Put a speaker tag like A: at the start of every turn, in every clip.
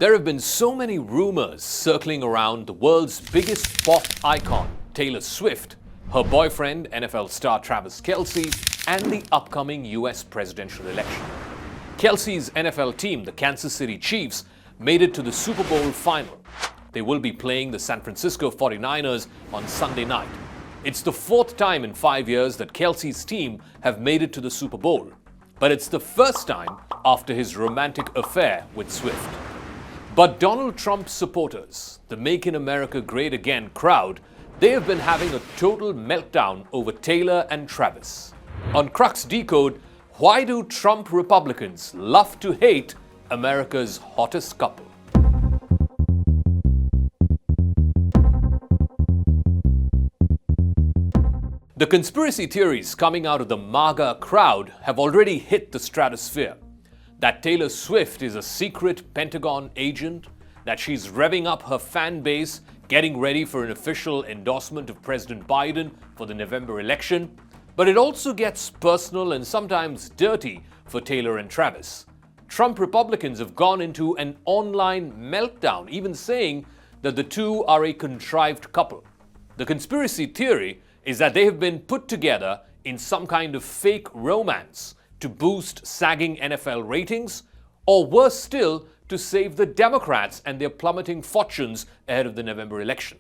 A: There have been so many rumors circling around the world's biggest pop icon, Taylor Swift, her boyfriend, NFL star Travis Kelce, and the upcoming US presidential election. Kelce's NFL team, the Kansas City Chiefs, made it to the Super Bowl final. They will be playing the San Francisco 49ers on Sunday night. It's the fourth time in 5 years that Kelce's team have made it to the Super Bowl, but it's the first time after his romantic affair with Swift. But Donald Trump's supporters, the Make in America Great Again crowd, they have been having a total meltdown over Taylor and Travis. On Crux Decode, why do Trump Republicans love to hate America's hottest couple? The conspiracy theories coming out of the MAGA crowd have already hit the stratosphere. That Taylor Swift is a secret Pentagon agent, that she's revving up her fan base, getting ready for an official endorsement of President Biden for the November election. But it also gets personal and sometimes dirty for Taylor and Travis. Trump Republicans have gone into an online meltdown, even saying that the two are a contrived couple. The conspiracy theory is that they have been put together in some kind of fake romance to boost sagging NFL ratings, or worse still, to save the Democrats and their plummeting fortunes ahead of the November election.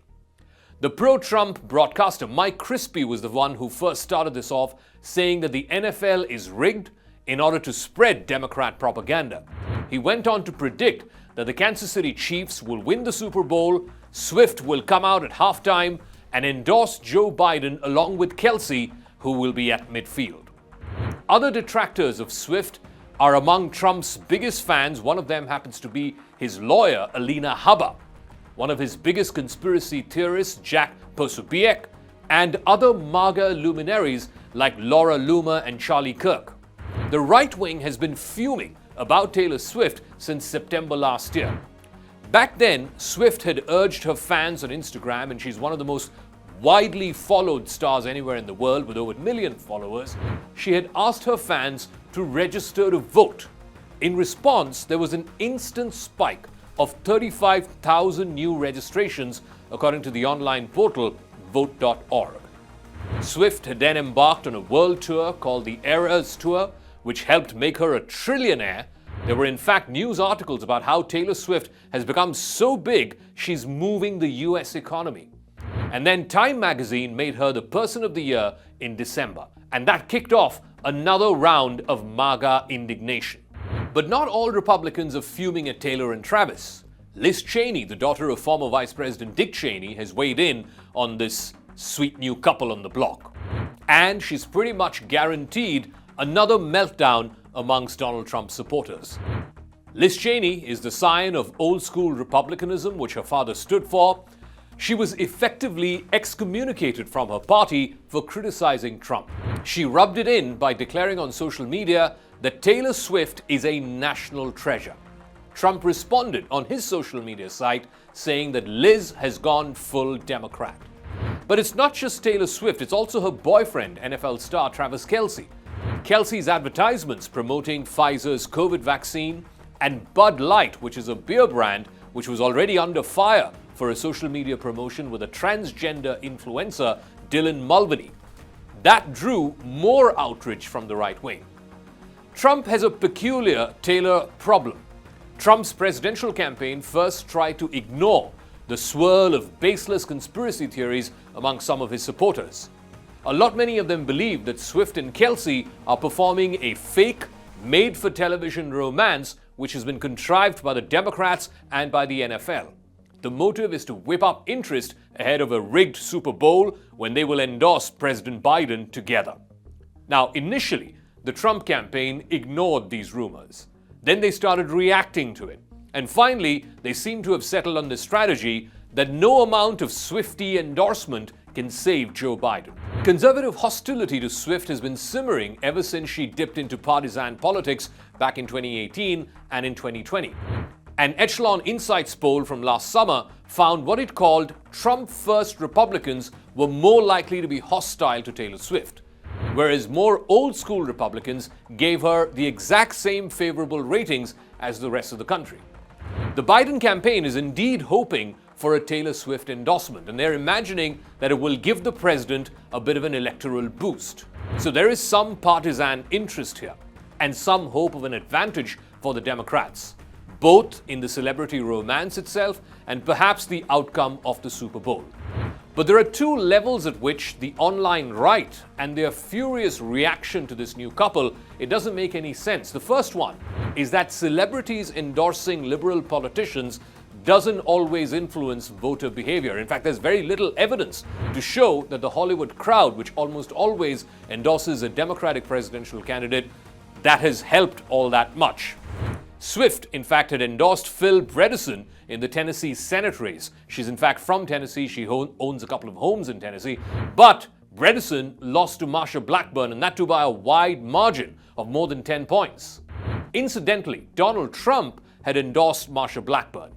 A: The pro-Trump broadcaster Mike Crispy was the one who first started this off, saying that the NFL is rigged in order to spread Democrat propaganda. He went on to predict that the Kansas City Chiefs will win the Super Bowl, Swift will come out at halftime and endorse Joe Biden along with Kelce, who will be at midfield. Other detractors of Swift are among Trump's biggest fans. One of them happens to be his lawyer, Alina Habba, one of his biggest conspiracy theorists, Jack Posobiec, and other MAGA luminaries like Laura Loomer and Charlie Kirk. The right wing has been fuming about Taylor Swift since September last year. Back then, Swift had urged her fans on Instagram, and she's one of the most widely followed stars anywhere in the world with over 1 million followers. She had asked her fans to register to vote. In response, there was an instant spike of 35,000 new registrations, according to the online portal vote.org. Swift had then embarked on a world tour called the Eras Tour, which helped make her a trillionaire. There were in fact news articles about how Taylor Swift has become so big she's moving the US economy. And then Time magazine made her the Person of the Year in December. And that kicked off another round of MAGA indignation. But not all Republicans are fuming at Taylor and Travis. Liz Cheney, the daughter of former Vice President Dick Cheney, has weighed in on this sweet new couple on the block. And she's pretty much guaranteed another meltdown amongst Donald Trump's supporters. Liz Cheney is the scion of old-school republicanism, which her father stood for. She was effectively excommunicated from her party for criticizing Trump. She rubbed it in by declaring on social media that Taylor Swift is a national treasure. Trump responded on his social media site saying that Liz has gone full Democrat. But it's not just Taylor Swift, it's also her boyfriend, NFL star Travis Kelce. Kelce's advertisements promoting Pfizer's COVID vaccine, and Bud Light, which is a beer brand which was already under fire for a social media promotion with a transgender influencer, Dylan Mulvaney. That drew more outrage from the right wing. Trump has a peculiar Taylor problem. Trump's presidential campaign first tried to ignore the swirl of baseless conspiracy theories among some of his supporters. Many of them believe that Swift and Kelce are performing a fake, made-for-television romance which has been contrived by the Democrats and by the NFL. The motive is to whip up interest ahead of a rigged Super Bowl when they will endorse President Biden together. Now, initially, the Trump campaign ignored these rumors. Then they started reacting to it. And finally, they seem to have settled on the strategy that no amount of Swiftie endorsement can save Joe Biden. Conservative hostility to Swift has been simmering ever since she dipped into partisan politics back in 2018 and in 2020. An Echelon Insights poll from last summer found what it called Trump-first Republicans were more likely to be hostile to Taylor Swift, whereas more old-school Republicans gave her the exact same favorable ratings as the rest of the country. The Biden campaign is indeed hoping for a Taylor Swift endorsement, and they're imagining that it will give the president a bit of an electoral boost. So there is some partisan interest here, and some hope of an advantage for the Democrats, both in the celebrity romance itself and perhaps the outcome of the Super Bowl. But there are two levels at which the online right and their furious reaction to this new couple, it doesn't make any sense. The first one is that celebrities endorsing liberal politicians doesn't always influence voter behavior. In fact, there's very little evidence to show that the Hollywood crowd, which almost always endorses a Democratic presidential candidate, that has helped all that much. Swift, in fact, had endorsed Phil Bredesen in the Tennessee Senate race. She's in fact from Tennessee. She owns a couple of homes in Tennessee. But Bredesen lost to Marsha Blackburn, and that too by a wide margin of more than 10 points. Incidentally, Donald Trump had endorsed Marsha Blackburn.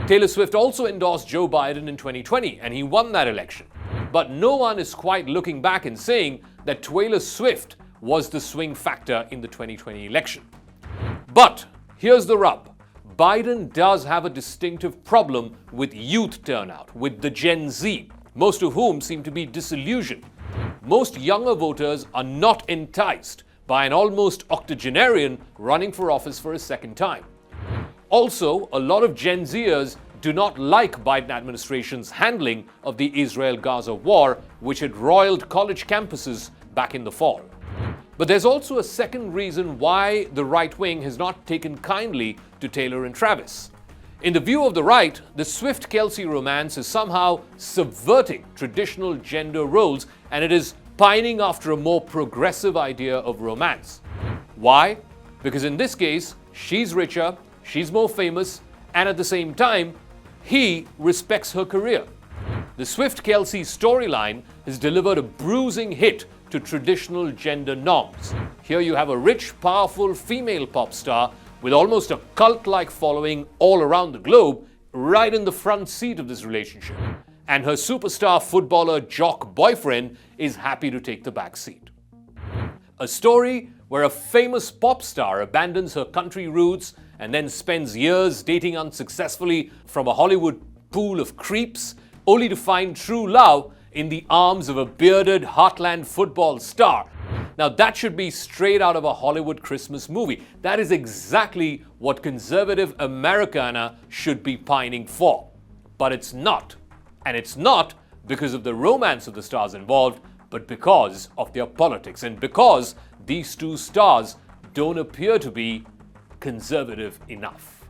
A: Taylor Swift also endorsed Joe Biden in 2020, and he won that election. But no one is quite looking back and saying that Taylor Swift was the swing factor in the 2020 election. But here's the rub. Biden does have a distinctive problem with youth turnout, with the Gen Z, most of whom seem to be disillusioned. Most younger voters are not enticed by an almost octogenarian running for office for a second time. Also, a lot of Gen Zers do not like Biden administration's handling of the Israel-Gaza war, which had roiled college campuses back in the fall. But there's also a second reason why the right wing has not taken kindly to Taylor and Travis. In the view of the right, the Swift-Kelce romance is somehow subverting traditional gender roles, and it is pining after a more progressive idea of romance. Why? Because in this case, she's richer, she's more famous, and at the same time, he respects her career. The Swift-Kelce storyline has delivered a bruising hit to traditional gender norms. Here you have a rich, powerful female pop star with almost a cult-like following all around the globe, right in the front seat of this relationship. And her superstar footballer jock boyfriend is happy to take the back seat. A story where a famous pop star abandons her country roots and then spends years dating unsuccessfully from a Hollywood pool of creeps, only to find true love in the arms of a bearded heartland football star. Now that should be straight out of a Hollywood Christmas movie. That is exactly what conservative Americana should be pining for. But it's not. And it's not because of the romance of the stars involved, but because of their politics, and because these two stars don't appear to be conservative enough.